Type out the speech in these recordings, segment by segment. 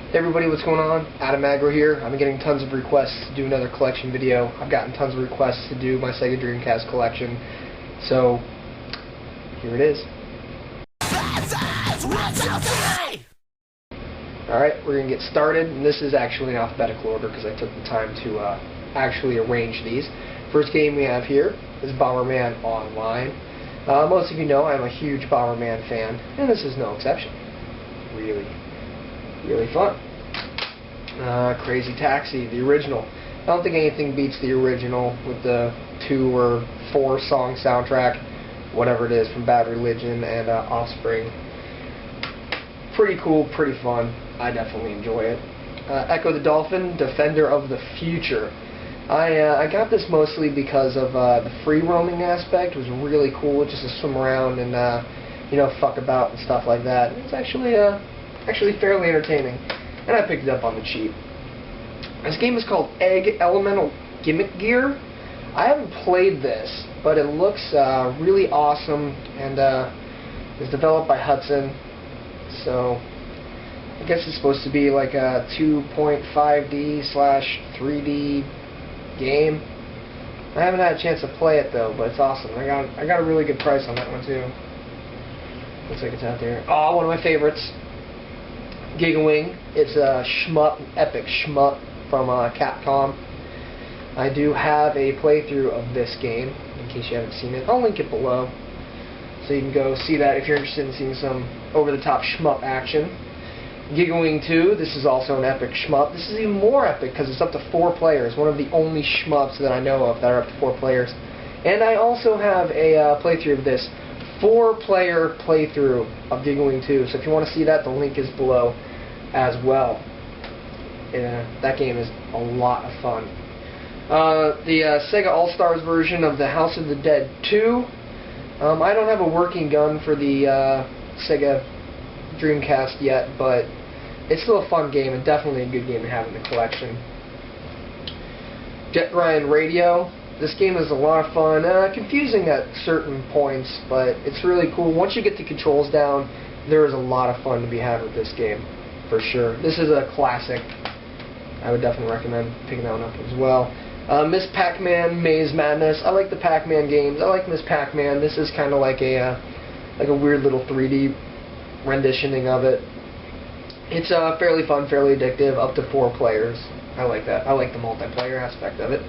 Hey everybody, what's going on? Adam Agro here. I've been getting tons of requests to do another collection video. I've gotten tons of requests to do my Sega Dreamcast collection. So, here it is. Alright, we're going to get started. And this is actually in alphabetical order because I took the time to actually arrange these. First game we have here is Bomberman Online. Most of you know I'm a huge Bomberman fan, and this is no exception. Really fun. Crazy Taxi, the original. I don't think anything beats the original with the 2 or 4 song soundtrack, whatever it is, from Bad Religion and Offspring. Pretty cool, pretty fun. I definitely enjoy it. Echo the Dolphin, Defender of the Future. I got this mostly because of the free roaming aspect. It was really cool just to swim around and you know, fuck about and stuff like that. It's actually fairly entertaining, and I picked it up on the cheap. This game is called Egg Elemental Gimmick Gear. I haven't played this, but it looks really awesome, and it's developed by Hudson, so I guess it's supposed to be like a 2.5D/3D game. I haven't had a chance to play it though, but it's awesome. I got a really good price on that one too. Looks like it's out there. Oh, one of my favorites. Giga Wing. It's a shmup, epic shmup from Capcom. I do have a playthrough of this game, in case you haven't seen it. I'll link it below, so you can go see that if you're interested in seeing some over-the-top shmup action. Giga Wing 2, this is also an epic shmup. This is even more epic because it's up to 4 players. One of the only shmups that I know of that are up to 4 players. And I also have a playthrough of this 4-player playthrough of Giga Wing 2. So if you want to see that, the link is below as well. That game is a lot of fun. The Sega All-Stars version of the House of the Dead 2. I don't have a working gun for the Sega Dreamcast yet, but it's still a fun game and definitely a good game to have in the collection. Jet Grind Radio. This game is a lot of fun. Confusing at certain points, but it's really cool. Once you get the controls down, there is a lot of fun to be had with this game, for sure. This is a classic. I would definitely recommend picking that one up as well. Miss Pac-Man Maze Madness. I like the Pac-Man games. I like Miss Pac-Man. This is kind of like a weird little 3D renditioning of it. It's fairly fun, fairly addictive, up to 4 players. I like that. I like the multiplayer aspect of it.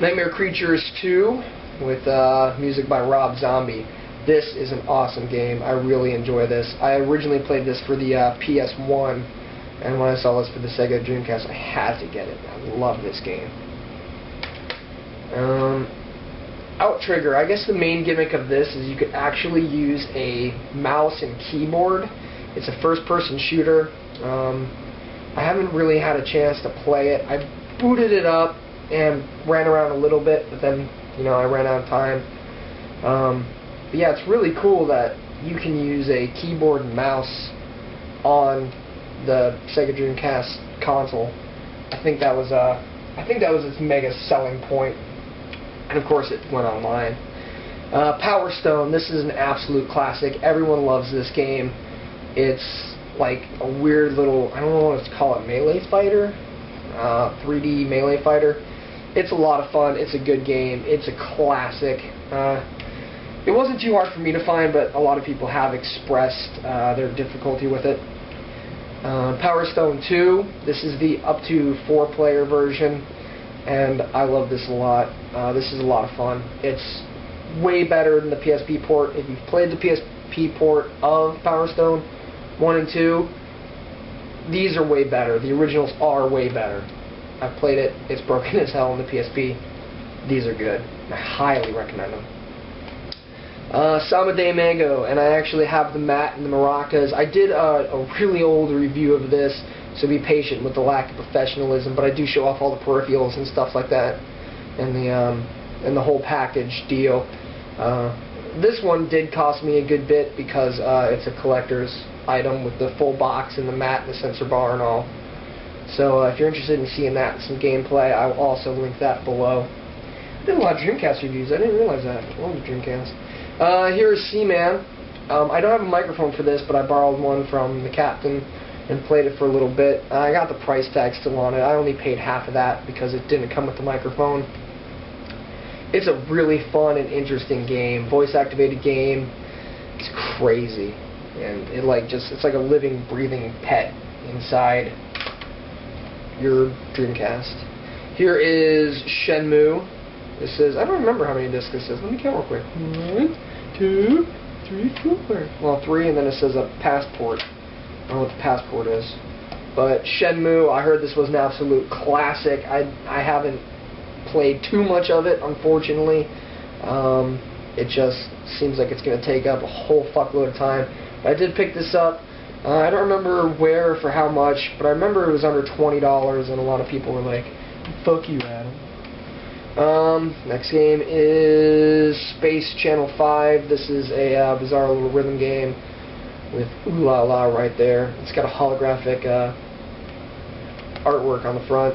Nightmare Creatures 2 with music by Rob Zombie. This is an awesome game. I really enjoy this. I originally played this for the PS1, and when I saw this for the Sega Dreamcast, I had to get it. I love this game. Outrigger. I guess the main gimmick of this is you could actually use a mouse and keyboard. It's a first-person shooter. I haven't really had a chance to play it. I booted it up and ran around a little bit, but then, you know, I ran out of time. But yeah, it's really cool that you can use a keyboard and mouse on the Sega Dreamcast console. I think that was its mega selling point. And of course, it went online. Power Stone. This is an absolute classic. Everyone loves this game. It's like a weird little, I don't know what to call it, melee fighter, 3D melee fighter. It's a lot of fun. It's a good game. It's a classic. It wasn't too hard for me to find, but a lot of people have expressed their difficulty with it. Power Stone 2. This is the up to 4-player version, and I love this a lot. This is a lot of fun. It's way better than the PSP port. If you've played the PSP port of Power Stone 1 and 2, these are way better. The originals are way better. I've played it. It's broken as hell on the PSP. These are good. I highly recommend them. Samba De Amigo, and I actually have the mat and the maracas. I did a really old review of this, so be patient with the lack of professionalism, but I do show off all the peripherals and stuff like that, and the whole package deal. This one did cost me a good bit because it's a collector's item with the full box and the mat and the sensor bar and all. So if you're interested in seeing that, some gameplay, I will also link that below. I did a lot of Dreamcast reviews. I didn't realize that. I love the Dreamcast. Here is Seaman. I don't have a microphone for this, but I borrowed one from the captain and played it for a little bit. I got the price tag still on it. I only paid half of that because it didn't come with the microphone. It's a really fun and interesting game, voice-activated game. It's crazy, and it's like a living, breathing pet inside your Dreamcast. Here is Shenmue. This is, I don't remember how many discs this is. Let me count real quick. 1, 2, 3, 4. Well, 3, and then it says a passport. I don't know what the passport is. But Shenmue, I heard this was an absolute classic. I haven't played too much of it, unfortunately. It just seems like it's going to take up a whole fuckload of time. But I did pick this up. I don't remember where for how much, but I remember it was under $20, and a lot of people were like, "Fuck you, Adam." Next game is Space Channel 5. This is a bizarre little rhythm game with ooh la la right there. It's got a holographic artwork on the front.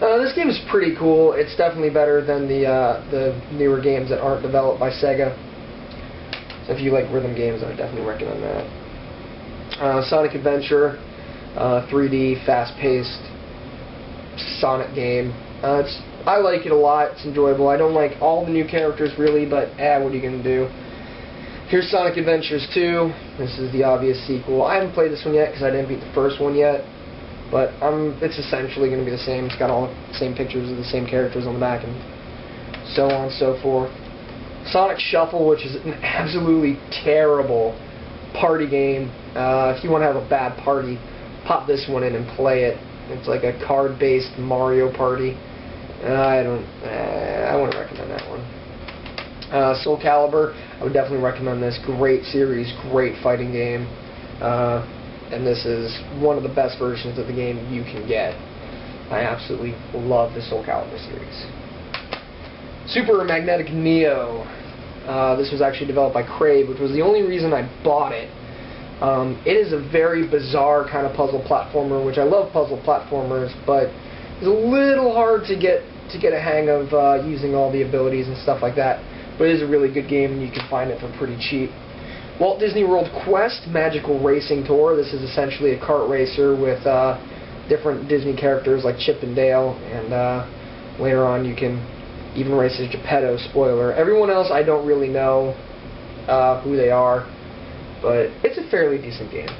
This game is pretty cool. It's definitely better than the newer games that aren't developed by Sega. So if you like rhythm games, I would definitely recommend that. Sonic Adventure, 3D, fast-paced Sonic game. I like it a lot. It's enjoyable. I don't like all the new characters really, but what are you gonna do? Here's Sonic Adventures 2. This is the obvious sequel. I haven't played this one yet because I didn't beat the first one yet. But it's essentially going to be the same. It's got all the same pictures of the same characters on the back and so on and so forth. Sonic Shuffle, which is an absolutely terrible party game. If you want to have a bad party, pop this one in and play it. It's like a card-based Mario Party. I wouldn't recommend that one. Soul Calibur, I would definitely recommend this. Great series, great fighting game. And this is one of the best versions of the game you can get. I absolutely love the Soul Calibur series. Super Magnetic Neo. This was actually developed by Crave, which was the only reason I bought it. It is a very bizarre kind of puzzle platformer, which I love puzzle platformers, but it's a little hard to get a hang of using all the abilities and stuff like that. But it is a really good game, and you can find it for pretty cheap. Walt Disney World Quest Magical Racing Tour. This is essentially a kart racer with different Disney characters like Chip and Dale, and later on you can even race as Geppetto. Spoiler. Everyone else I don't really know who they are, but it's a fairly decent game.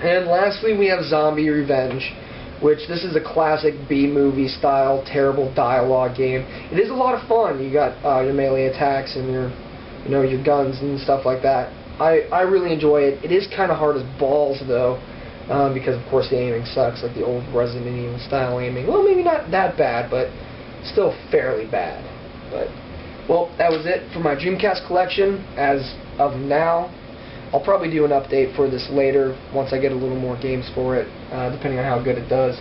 And lastly we have Zombie Revenge, which this is a classic B-movie style terrible dialogue game. It is a lot of fun. You got your melee attacks and your guns and stuff like that. I really enjoy it. It is kind of hard as balls though, because of course the aiming sucks, like the old Resident Evil style aiming. Well, maybe not that bad, but still fairly bad. But well, that was it for my Dreamcast collection as of now. I'll probably do an update for this later once I get a little more games for it, depending on how good it does.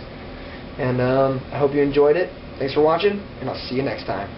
And I hope you enjoyed it. Thanks for watching, and I'll see you next time.